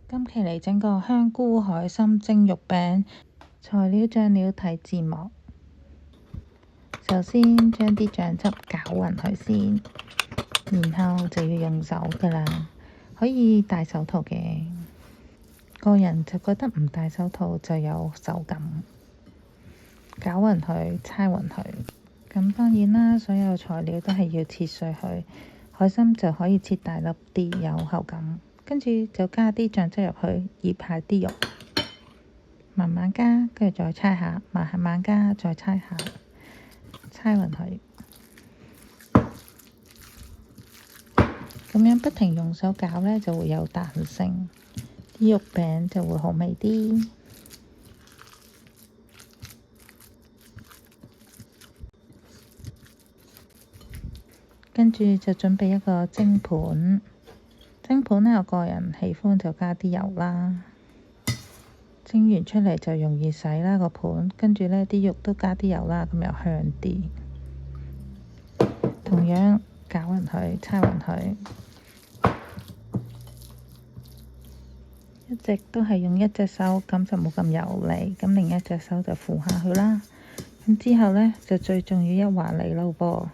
今期嚟整個香菇海參蒸肉餅，材料醬料睇字幕。首先將啲醬汁攪勻佢先，然後就要用手㗎喇，可以戴手套嘅。個人就覺得唔戴手套就有手感。攪勻佢，猜勻佢。咁當然啦，所有材料都係要切碎佢。海參就可以切大粒啲，有口感。跟住就加啲醬汁入去，醃下啲肉，慢慢加，跟住再猜下，慢慢加，再猜下，猜勻佢。咁樣不停用手攪呢，就會有彈性，啲肉餅就會好味啲。跟住就準備一個蒸盤。蒸盤呢，我個人喜歡就加啲油啦。蒸完出嚟就容易洗啦個盤，跟住呢啲肉都加啲油啦，咁又香啲。同樣攪勻佢，猜勻佢，一直都係用一隻手，咁就冇咁油膩，咁另一隻手就扶下去啦。咁之後呢，就最重要一話嚟咯噃。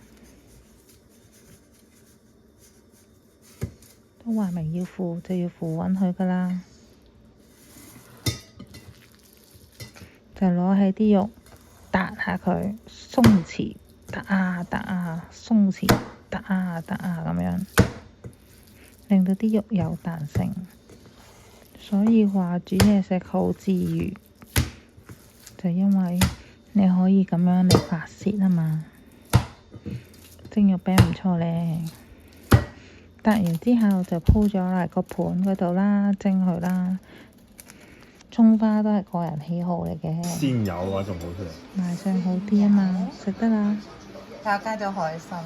都話明要扶，就要扶穩佢㗎喇。就攞起啲肉，撻下佢，鬆弛，撻啊撻啊，鬆弛，撻啊撻啊咁樣，令到啲肉有彈性。所以話煮嘢食好治癒，就因為你可以咁樣嚟發泄啊嘛。蒸肉餅唔錯咧。撻完之後就鋪咗嚟個盤嗰度啦，蒸佢啦。葱花都係個人喜好嚟嘅。鮮有嘅話仲好食。賣相好啲啊嘛，食得啦。又加咗海參。